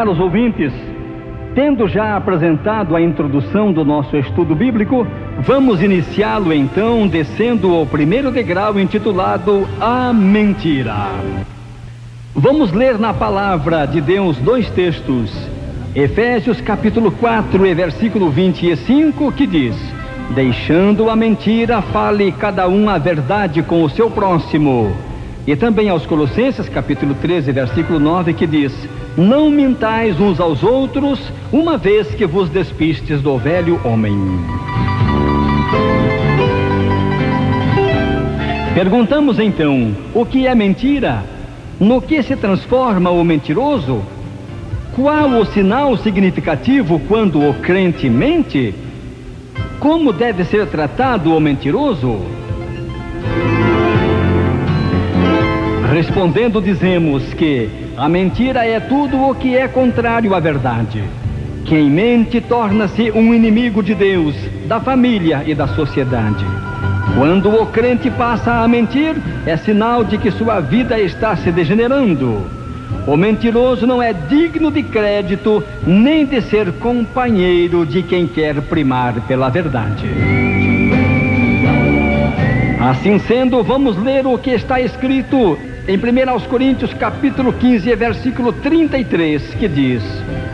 Caros ouvintes, tendo já apresentado a introdução do nosso estudo bíblico, vamos iniciá-lo então descendo o primeiro degrau intitulado A Mentira. Vamos ler na palavra de Deus dois textos, Efésios capítulo 4 e versículo 25, que diz: deixando a mentira, fale cada um a verdade com o seu próximo. E também aos Colossenses capítulo 13, versículo 9, que diz: não mintais uns aos outros, uma vez que vos despistes do velho homem. Perguntamos então, o que é mentira? No que se transforma o mentiroso? Qual o sinal significativo quando o crente mente? Como deve ser tratado o mentiroso? Respondendo, dizemos que a mentira é tudo o que é contrário à verdade. Quem mente torna-se um inimigo de Deus, da família e da sociedade. Quando o crente passa a mentir, é sinal de que sua vida está se degenerando. O mentiroso não é digno de crédito, nem de ser companheiro de quem quer primar pela verdade. Assim sendo, vamos ler o que está escrito em 1 Coríntios capítulo 15, versículo 33, que diz: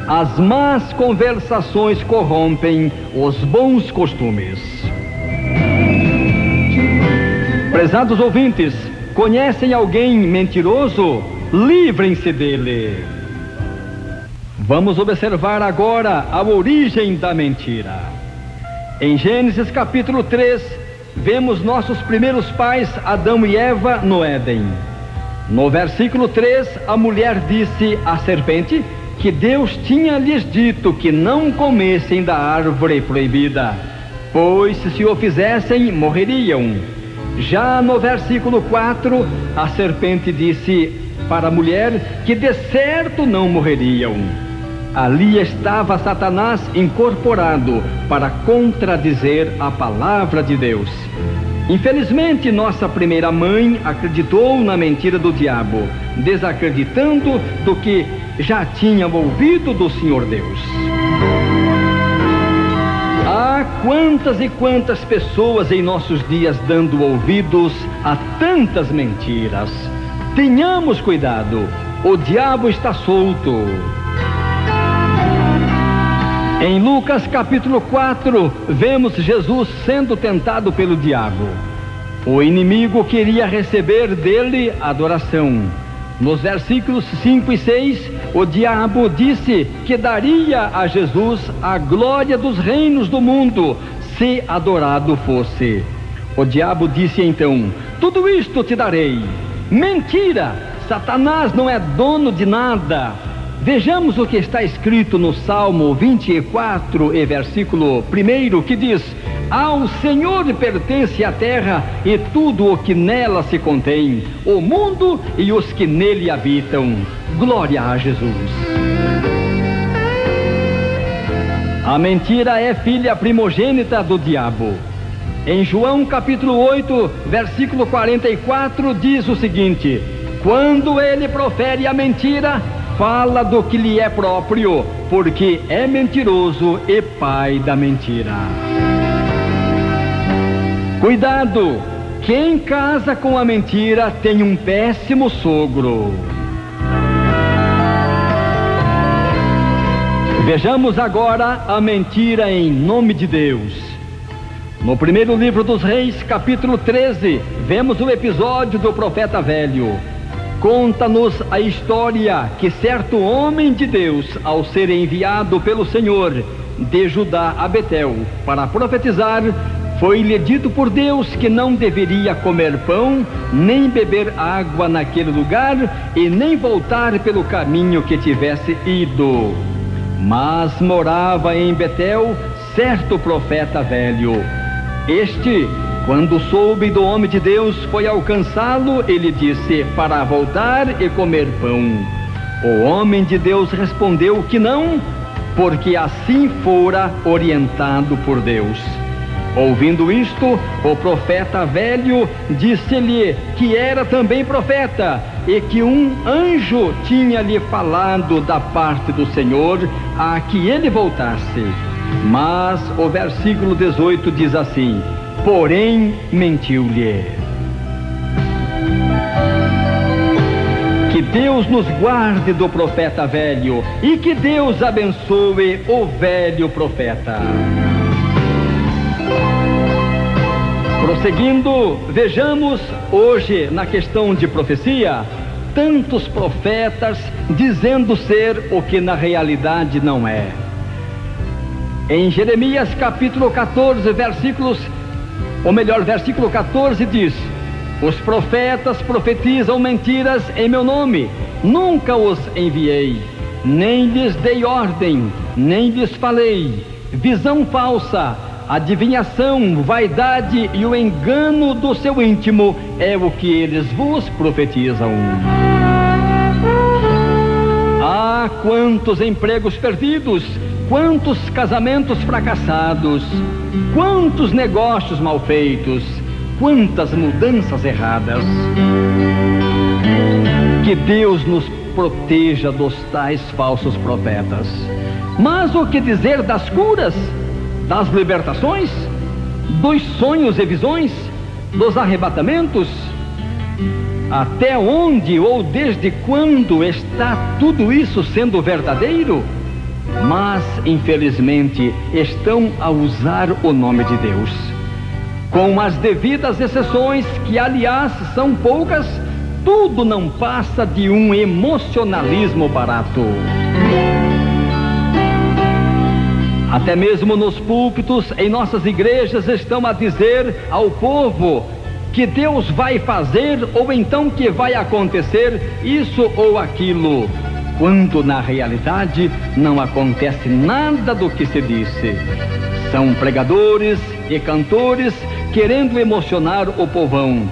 as más conversações corrompem os bons costumes. Prezados ouvintes, conhecem alguém mentiroso? Livrem-se dele. Vamos observar agora a origem da mentira. Em Gênesis capítulo 3, vemos nossos primeiros pais, Adão e Eva, no Éden. No versículo 3, a mulher disse à serpente que Deus tinha lhes dito que não comessem da árvore proibida, pois se o fizessem, morreriam. Já no versículo 4, a serpente disse para a mulher que de certo não morreriam. Ali estava Satanás incorporado para contradizer a palavra de Deus. Infelizmente, nossa primeira mãe acreditou na mentira do diabo, desacreditando do que já tinha ouvido do Senhor Deus. Há quantas e quantas pessoas em nossos dias dando ouvidos a tantas mentiras. Tenhamos cuidado, o diabo está solto. Em Lucas capítulo 4, vemos Jesus sendo tentado pelo diabo. O inimigo queria receber dele adoração. Nos versículos 5 e 6, o diabo disse que daria a Jesus a glória dos reinos do mundo, se adorado fosse. O diabo disse então: tudo isto te darei. Mentira! Satanás não é dono de nada. Vejamos o que está escrito no Salmo 24 e versículo 1, que diz: ao Senhor pertence a terra e tudo o que nela se contém, o mundo e os que nele habitam. Glória a Jesus. A mentira é filha primogênita do diabo. Em João capítulo 8, versículo 44, diz o seguinte: quando ele profere a mentira, fala do que lhe é próprio, porque é mentiroso e pai da mentira. Cuidado! Quem casa com a mentira tem um péssimo sogro. Vejamos agora a mentira em nome de Deus. No primeiro livro dos Reis, capítulo 13, vemos o episódio do profeta velho. Conta-nos a história que certo homem de Deus, ao ser enviado pelo Senhor de Judá a Betel para profetizar, foi-lhe dito por Deus que não deveria comer pão, nem beber água naquele lugar e nem voltar pelo caminho que tivesse ido. Mas morava em Betel certo profeta velho. Este, quando soube do homem de Deus, foi alcançá-lo e lhe disse para voltar e comer pão. O homem de Deus respondeu que não, porque assim fora orientado por Deus. Ouvindo isto, o profeta velho disse-lhe que era também profeta e que um anjo tinha-lhe falado da parte do Senhor a que ele voltasse. Mas o versículo 18 diz assim: porém mentiu-lhe. Que Deus nos guarde do profeta velho e que Deus abençoe o velho profeta. Prosseguindo, vejamos hoje na questão de profecia, tantos profetas dizendo ser o que na realidade não é. Em Jeremias capítulo 14, versículo 14 diz: os profetas profetizam mentiras em meu nome, nunca os enviei, nem lhes dei ordem, nem lhes falei. Visão falsa, adivinhação, vaidade e o engano do seu íntimo é o que eles vos profetizam. Ah, quantos empregos perdidos, quantos casamentos fracassados, quantos negócios mal feitos, quantas mudanças erradas. Que Deus nos proteja dos tais falsos profetas. Mas o que dizer das curas, das libertações, dos sonhos e visões, dos arrebatamentos? Até onde ou desde quando está tudo isso sendo verdadeiro? Mas, infelizmente, estão a usar o nome de Deus, com as devidas exceções, que aliás são poucas. Tudo não passa de um emocionalismo barato. Até mesmo nos púlpitos, em nossas igrejas, estão a dizer ao povo que Deus vai fazer, ou então que vai acontecer isso ou aquilo, quando na realidade não acontece nada do que se disse. São pregadores e cantores querendo emocionar o povão.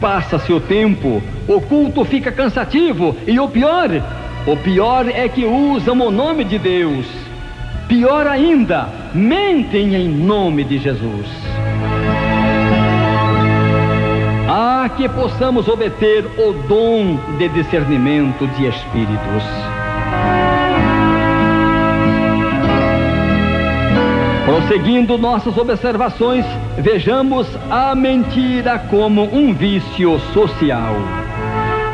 Passa-se o tempo, o culto fica cansativo e o pior é que usam o nome de Deus. Pior ainda, mentem em nome de Jesus. Ah, que possamos obter o dom de discernimento de espíritos. Prosseguindo nossas observações, vejamos a mentira como um vício social.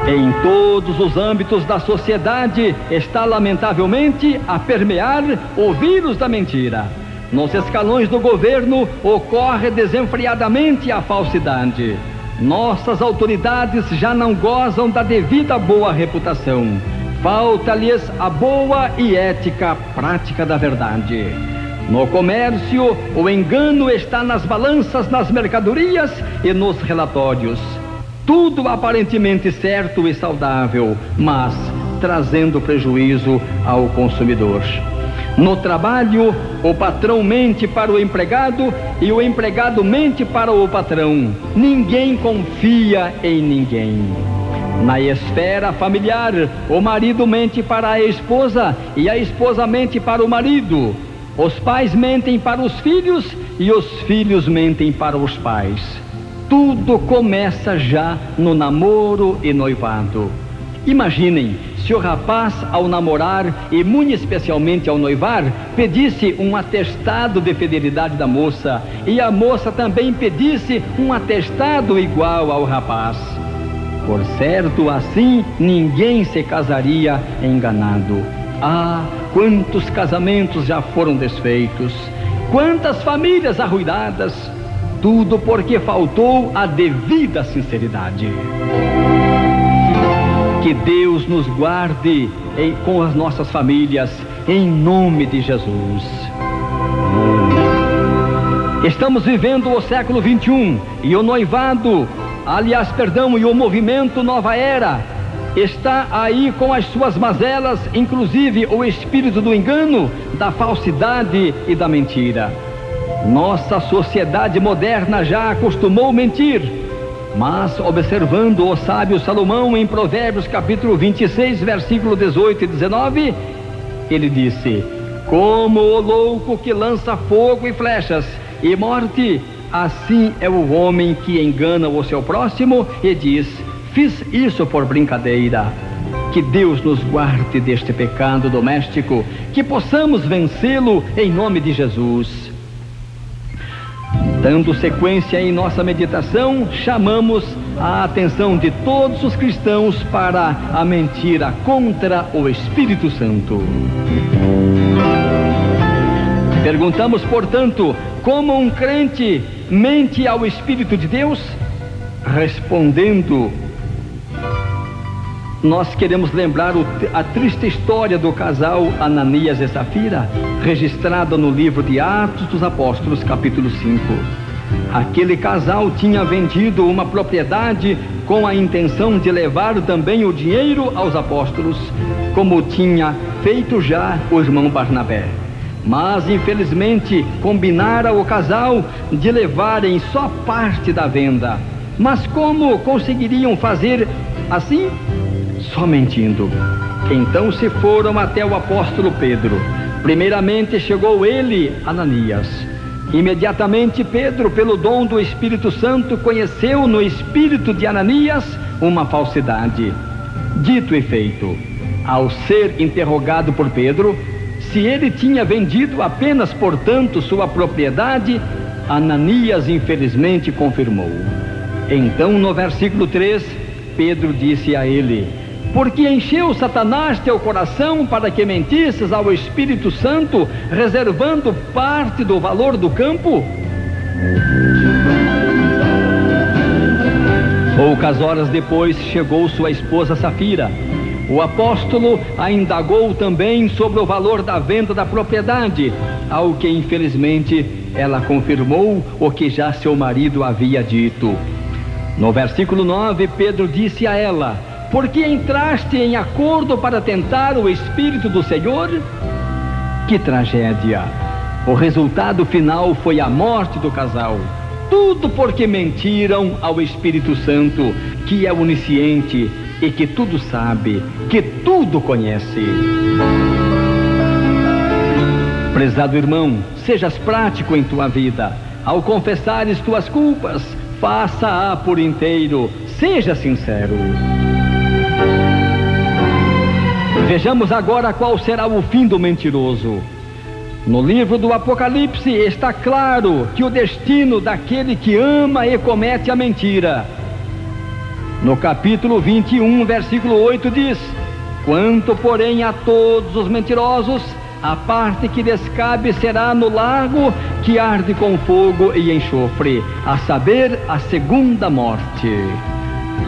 Em todos os âmbitos da sociedade está lamentavelmente a permear o vírus da mentira. Nos escalões do governo ocorre desenfreadamente a falsidade. Nossas autoridades já não gozam da devida boa reputação. Falta-lhes a boa e ética prática da verdade. No comércio, o engano está nas balanças, nas mercadorias e nos relatórios. Tudo aparentemente certo e saudável, mas trazendo prejuízo ao consumidor. No trabalho, o patrão mente para o empregado e o empregado mente para o patrão. Ninguém confia em ninguém. Na esfera familiar, o marido mente para a esposa e a esposa mente para o marido. Os pais mentem para os filhos e os filhos mentem para os pais. Tudo começa já no namoro e noivado. Imaginem se o rapaz, ao namorar e muito especialmente ao noivar, pedisse um atestado de fidelidade da moça e a moça também pedisse um atestado igual ao rapaz. Por certo, assim ninguém se casaria enganado. Ah, quantos casamentos já foram desfeitos, quantas famílias arruinadas, tudo porque faltou a devida sinceridade. Que Deus nos guarde com as nossas famílias, em nome de Jesus. Estamos vivendo o século 21 e o noivado, e o movimento Nova Era está aí com as suas mazelas, inclusive o espírito do engano, da falsidade e da mentira. Nossa sociedade moderna já acostumou mentir, mas observando o sábio Salomão em Provérbios capítulo 26, versículo 18 e 19, ele disse: como o louco que lança fogo e flechas e morte. Assim é o homem que engana o seu próximo e diz: fiz isso por brincadeira. Que Deus nos guarde deste pecado doméstico, que possamos vencê-lo em nome de Jesus. Dando sequência em nossa meditação, chamamos a atenção de todos os cristãos para a mentira contra o Espírito Santo. Perguntamos, portanto, como um crente mente ao Espírito de Deus? Respondendo, nós queremos lembrar a triste história do casal Ananias e Safira, registrada no livro de Atos dos Apóstolos, capítulo 5. Aquele casal tinha vendido uma propriedade com a intenção de levar também o dinheiro aos apóstolos, como tinha feito já o irmão Barnabé. Mas, infelizmente, combinara o casal de levarem só parte da venda. Mas como conseguiriam fazer assim? Só mentindo. Então se foram até o apóstolo Pedro. Primeiramente chegou ele, Ananias. Imediatamente Pedro, pelo dom do Espírito Santo, conheceu no espírito de Ananias uma falsidade. Dito e feito, ao ser interrogado por Pedro, se ele tinha vendido apenas, portanto, sua propriedade, Ananias infelizmente confirmou. Então, no versículo 3, Pedro disse a ele: porque encheu Satanás teu coração para que mentisses ao Espírito Santo, reservando parte do valor do campo? Poucas horas depois chegou sua esposa Safira. O apóstolo a indagou também sobre o valor da venda da propriedade, ao que infelizmente ela confirmou o que já seu marido havia dito. No versículo 9, Pedro disse a ela: por que entraste em acordo para tentar o Espírito do Senhor? Que tragédia! O resultado final foi a morte do casal. Tudo porque mentiram ao Espírito Santo, que é onisciente e que tudo sabe, que tudo conhece. Prezado irmão, sejas prático em tua vida. Ao confessares tuas culpas, faça-a por inteiro, seja sincero. Vejamos agora qual será o fim do mentiroso. No livro do Apocalipse está claro que o destino daquele que ama e comete a mentira. No capítulo 21, versículo 8 diz: quanto porém a todos os mentirosos, a parte que lhes cabe será no lago que arde com fogo e enxofre, a saber, a segunda morte.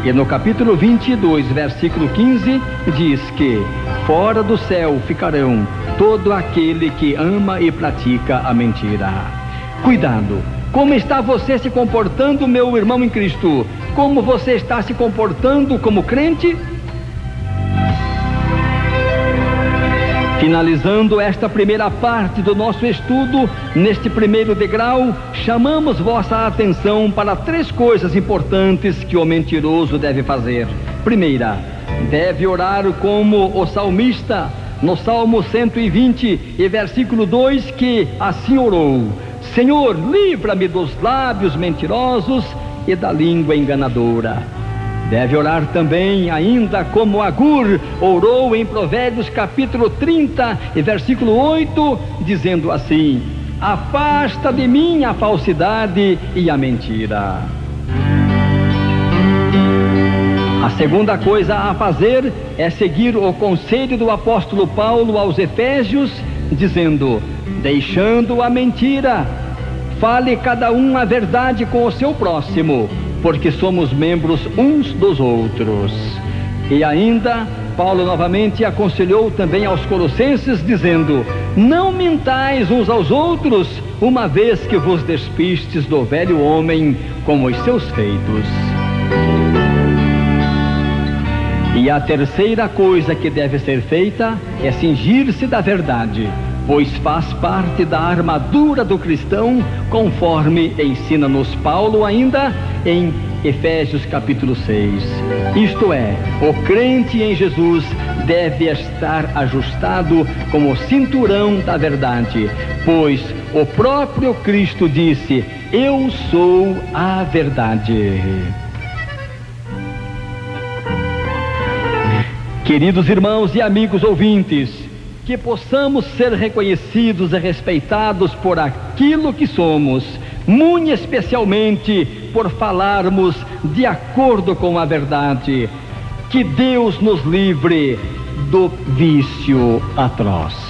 E no capítulo 22, versículo 15, diz que fora do céu ficarão todo aquele que ama e pratica a mentira. Cuidado! Como está você se comportando, meu irmão em Cristo? Como você está se comportando como crente? Finalizando esta primeira parte do nosso estudo, neste primeiro degrau, chamamos vossa atenção para 3 coisas importantes que o mentiroso deve fazer. Primeira, deve orar como o salmista, no Salmo 120 e versículo 2, que assim orou: Senhor, livra-me dos lábios mentirosos e da língua enganadora. Deve orar também ainda como Agur orou em Provérbios capítulo 30 e versículo 8, dizendo assim: afasta de mim a falsidade e a mentira. A segunda coisa a fazer é seguir o conselho do apóstolo Paulo aos Efésios, dizendo: deixando a mentira, fale cada um a verdade com o seu próximo, porque somos membros uns dos outros. E ainda, Paulo novamente aconselhou também aos Colossenses, dizendo: não mintais uns aos outros, uma vez que vos despistes do velho homem com os seus feitos. E a terceira coisa que deve ser feita é cingir-se da verdade, pois faz parte da armadura do cristão, conforme ensina-nos Paulo ainda em Efésios capítulo 6. Isto é, o crente em Jesus deve estar ajustado com o cinturão da verdade, pois O próprio Cristo disse: eu sou a verdade. Queridos irmãos e amigos ouvintes, que possamos ser reconhecidos e respeitados por aquilo que somos, muito especialmente por falarmos de acordo com a verdade. Que Deus nos livre do vício atroz.